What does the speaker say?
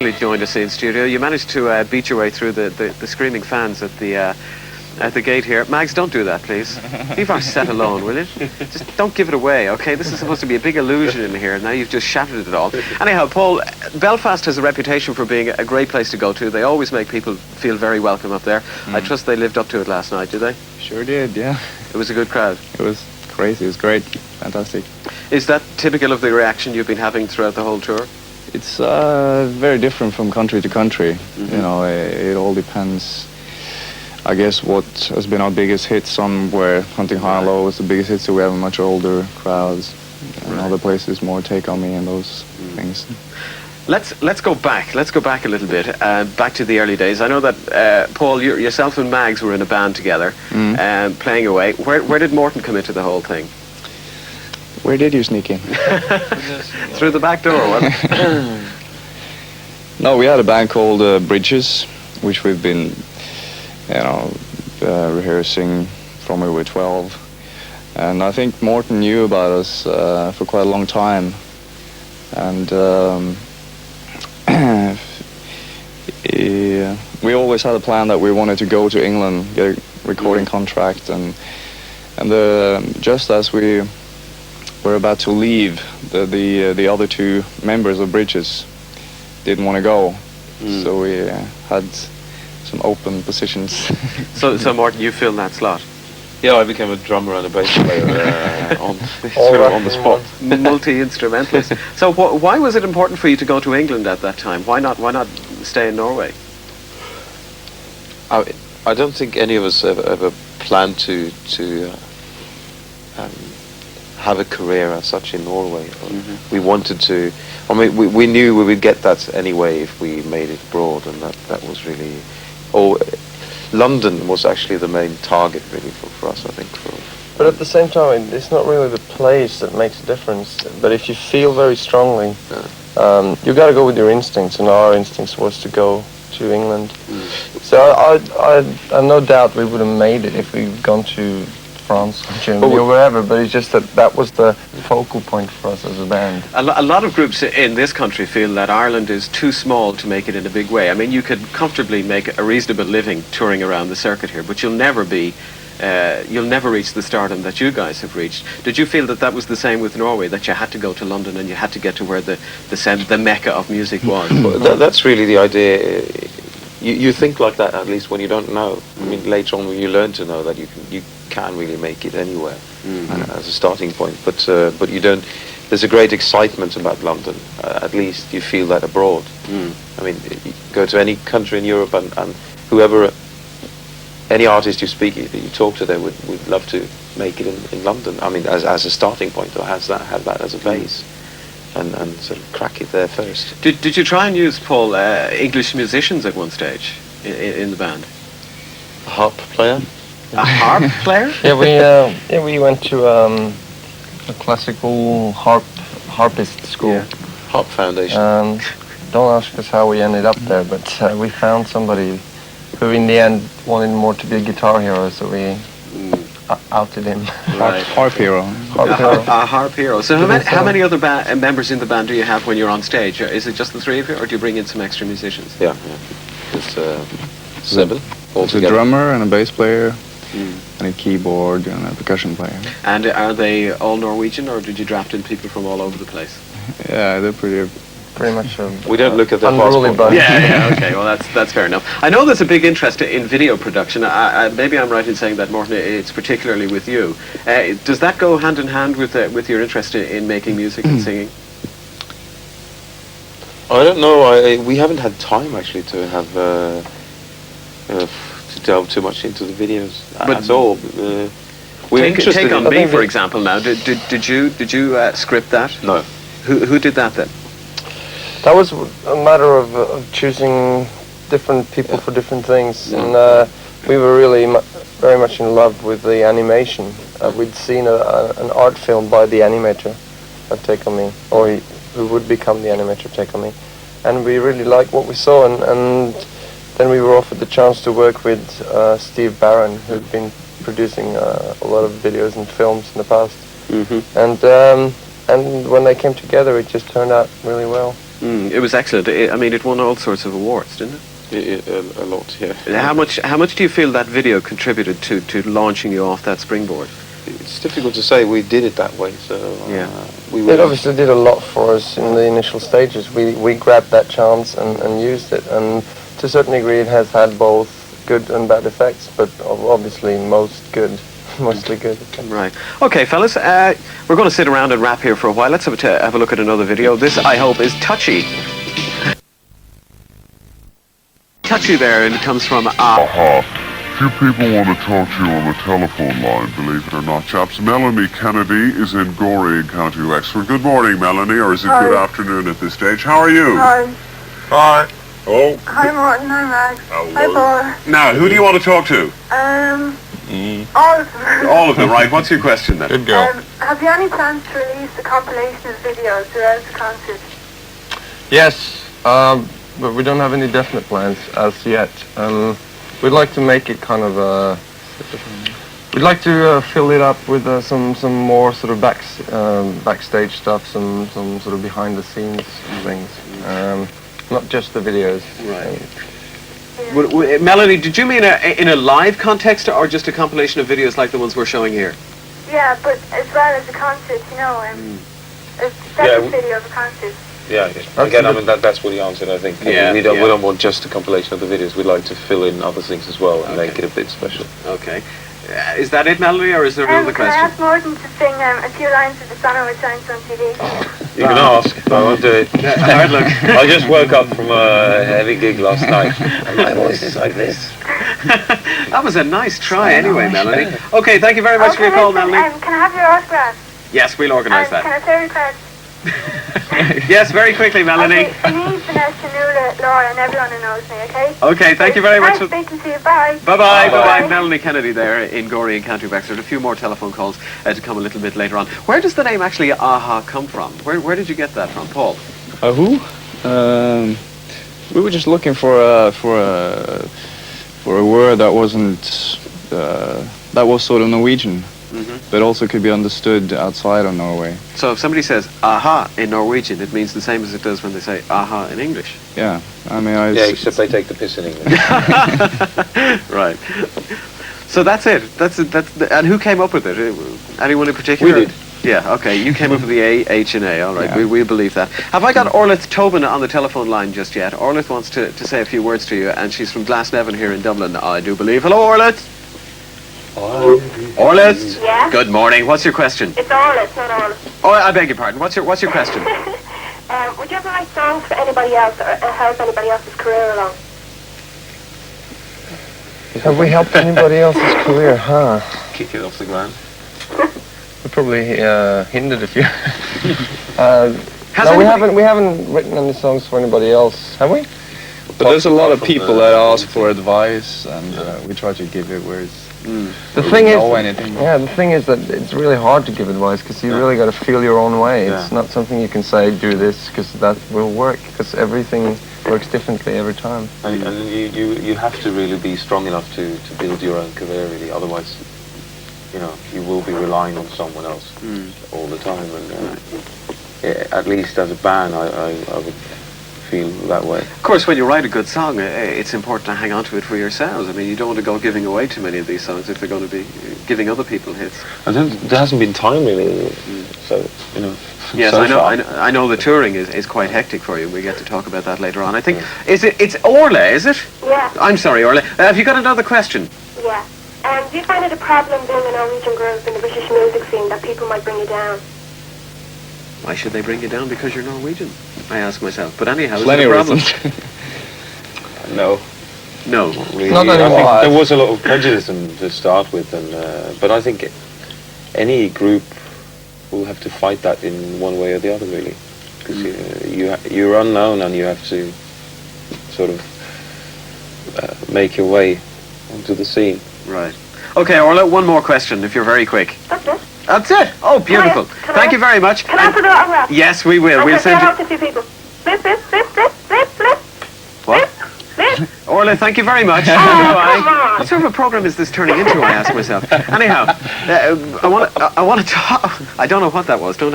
Joined us in studio. You managed to beat your way through the screaming fans at the gate here. Mags, don't do that, please. Leave our set alone, will you? Just don't give it away, okay? This is supposed to be a big illusion in here. Now you've just shattered it all. Anyhow, Paul, Belfast has a reputation for being a great place to go to. They always make people feel very welcome up there. I trust they lived up to it last night, did they? Sure did, yeah. It was a good crowd. It was crazy. It was great. Fantastic. Is that typical of the reaction you've been having throughout the whole tour? It's very different from country to country. You know, it all depends. I guess what has been our biggest hit, somewhere Hunting High and Low was the biggest hit, so we have a much older crowds. And other places more Take On Me and those things. Let's go back. Let's go back a little bit, back to the early days. I know that Paul, yourself and Mags were in a band together, playing away. Where did Morton come into the whole thing? Where did you sneak in? Through the back door, what? No, we had a band called Bridges, which we've been, you know, rehearsing from we were 12. And I think Morton knew about us for quite a long time. And we always had a plan that we wanted to go to England, get a recording contract, and just as we were about to leave, the other two members of Bridges didn't want to go, so we had some open positions. So Martin, you filled that slot? Yeah, I became a drummer and a bass player on the spot. Multi-instrumentalist. So why was it important for you to go to England at that time? Why not stay in Norway? I don't think any of us ever planned to have a career as such in Norway. We wanted to. I mean, we knew we would get that anyway if we made it abroad, and that was really. London was actually the main target really for us, I think. But at the same time, it's not really the place that makes a difference. But if you feel very strongly, you got to go with your instincts, and our instincts was to go to England. So I have no doubt we would have made it if we'd gone to France, Germany, or wherever, but it's just that was the focal point for us as a band. A lot of groups in this country feel that Ireland is too small to make it in a big way. I mean, you could comfortably make a reasonable living touring around the circuit here, but you'll never reach the stardom that you guys have reached. Did you feel that was the same with Norway, that you had to go to London and you had to get to where the mecca of music was? Well, that's really the idea. You think like that, at least when you don't know. I mean, later on you learn to know that you can really make it anywhere as a starting point. But you don't. There's a great excitement about London. At least you feel that abroad. I mean, you go to any country in Europe and whoever, any artist you talk to, they would love to make it in London. I mean, as a starting point, or have that as a base. And sort of crack it there first. Did you try and use, Paul, English musicians at one stage in the band? A harp player. A harp player? Yeah, we went to a classical harpist school. Yeah. Harp Foundation. Don't ask us how we ended up there, but we found somebody who in the end wanted more to be a guitar hero, so we outed him. Right. Harp hero. A harp hero. So how many other members in the band do you have when you're on stage? Is it just the three of you, or do you bring in some extra musicians? Yeah. It's 7 It's a altogether. drummer and a bass player, and a keyboard and a percussion player. And are they all Norwegian, or did you draft in people from all over the place? Yeah, they're pretty much we don't look at their unruly passport. bunch. Yeah, okay, well that's fair enough. I know there's a big interest in video production. Maybe I'm right in saying that, Morton, it's particularly with you. Does that go hand in hand with your interest in making music and singing? I don't know. We haven't had time actually to have to delve too much into the videos at all. We're interested. Take On in Me, for example. Now, did you script that? No. Who did that then? That was a matter of choosing different people for different things, and we were really very much in love with the animation. We'd seen an art film by the animator of Take On Me, or who would become the animator of Take On Me, and we really liked what we saw, and then we were offered the chance to work with Steve Barron, who'd been producing a lot of videos and films in the past, and when they came together, it just turned out really well. It was excellent. I mean, it won all sorts of awards, didn't it? A lot, yeah. How much do you feel that video contributed to launching you off that springboard? It's difficult to say. We did it that way, so Yeah. It obviously did a lot for us in the initial stages. We grabbed that chance and used it, and to a certain degree it has had both good and bad effects, but obviously mostly good. Right. Okay, fellas, we're going to sit around and rap here for a while. Let's have a look at another video. This, I hope, is Touchy. Touchy there, and it comes from Few people want to talk to you on the telephone line, believe it or not, chaps. Melanie Kennedy is in Gorey in County Wexford. Good morning, Melanie, or is it good afternoon at this stage? How are you? Hi. Hi. Oh. Hi, Martin. Hi, Max. Hello. Hi, Paul. Now, who do you want to talk to? All of them. All of them, right. What's your question then? Good girl. Have you any plans to release a compilation of videos throughout the concert? Yes, but we don't have any definite plans as yet. We'd like to make it kind of we'd like to fill it up with some more sort of backstage stuff, some sort of behind the scenes things, not just the videos. Right. Melanie, did you mean in a live context or just a compilation of videos like the ones we're showing here? Yeah, but as well as a concert, you know, a separate video of a concert. Yeah, again, I mean, that's what he answered, I think. I mean, we don't want just a compilation of the videos. We'd like to fill in other things as well and make it a bit special. Okay. Is that it, Melanie, or is there another Can I question? ask Morton to sing a few lines of the song I was trying on TV? You can ask, but I won't do it. Hard luck. I just woke up from a heavy gig last night, and my voice is like this. That was a nice try anyway, Melanie. Okay, thank you very much for your call, Melanie. Can I have your autograph? Yes, we'll organise Can that. I say your cards? Yes, very quickly, Melanie. Okay, Denise, Vanessa, Nuala, Laura, and everyone who knows me, okay? Okay, thank you very much. Nice speaking to you, bye. Bye-bye, Bye-bye. bye-bye. Melanie Kennedy there in Gorey and County Wexford. A few more telephone calls to come a little bit later on. Where does the name actually AHA come from? Where did you get that from, Paul? Who? We were just looking for a word that wasn't that was sort of Norwegian, but also could be understood outside of Norway. So if somebody says aha in Norwegian, it means the same as it does when they say aha in English. Yeah, I mean, Yeah, except they take the piss in English. Right. So that's it. And who came up with it? Anyone in particular? We did. Yeah, okay. You came up with the A, H, and A. All right, Yeah. we believe that. Have I got Orlith Tobin on the telephone line just yet? Orlith wants to say a few words to you, and she's from Glasnevin here in Dublin, I do believe. Hello, Orlith. Orlith. Yeah? Good morning. What's your question? It's Orlith, not Orlith. Oh, I beg your pardon. What's your question? Would you ever write songs for anybody else or help anybody else's career along? Have we helped anybody else's career? Huh? Kick it off the ground. We probably hindered a few. Has No, anybody- we haven't written any songs for anybody else, have we? But there's a lot of people that ask for advice, and we try to give it where it's. The thing is, know anything. yeah, the thing is that it's really hard to give advice because you really got to feel your own way. It's not something you can say, do this, because that will work, because everything works differently every time. And you have to really be strong enough to build your own career, really. Otherwise, you know, you will be relying on someone else all the time. And at least as a band, I would feel that way. Of course, when you write a good song, it's important to hang on to it for yourselves. I mean, you don't want to go giving away too many of these songs if they're going to be giving other people hits. And then there hasn't been time really, so you know. Yes, so I know. far. I know the touring is quite hectic for you. We get to talk about that later on. I think it's Orla, is it? Yeah. I'm sorry, Orla. Have you got another question? Yeah. Do you find it a problem being a Norwegian group in the British music scene that people might bring you down? Why should they bring you down because you're Norwegian? I ask myself. But anyhow, is it Plenty a of problem? reasons. No. No. Really, Not I anymore. think there was a lot of prejudice to start with, and but I think any group will have to fight that in one way or the other, really, because you're unknown and you have to sort of make your way onto the scene. Right. Okay, Orla, one more question, if you're very quick. That's it. That's it. Oh, beautiful. Can I- Thank you very much. Can I And- put it on rap? yes, we will. I We'll can say send hello you. to a few people. Flip, flip, flip, flip, flip, flip. What? Flip. Orla, thank you very much. come on. What sort of a program is this turning into? I ask myself. Anyhow, I want to talk. I don't know what that was. Don't.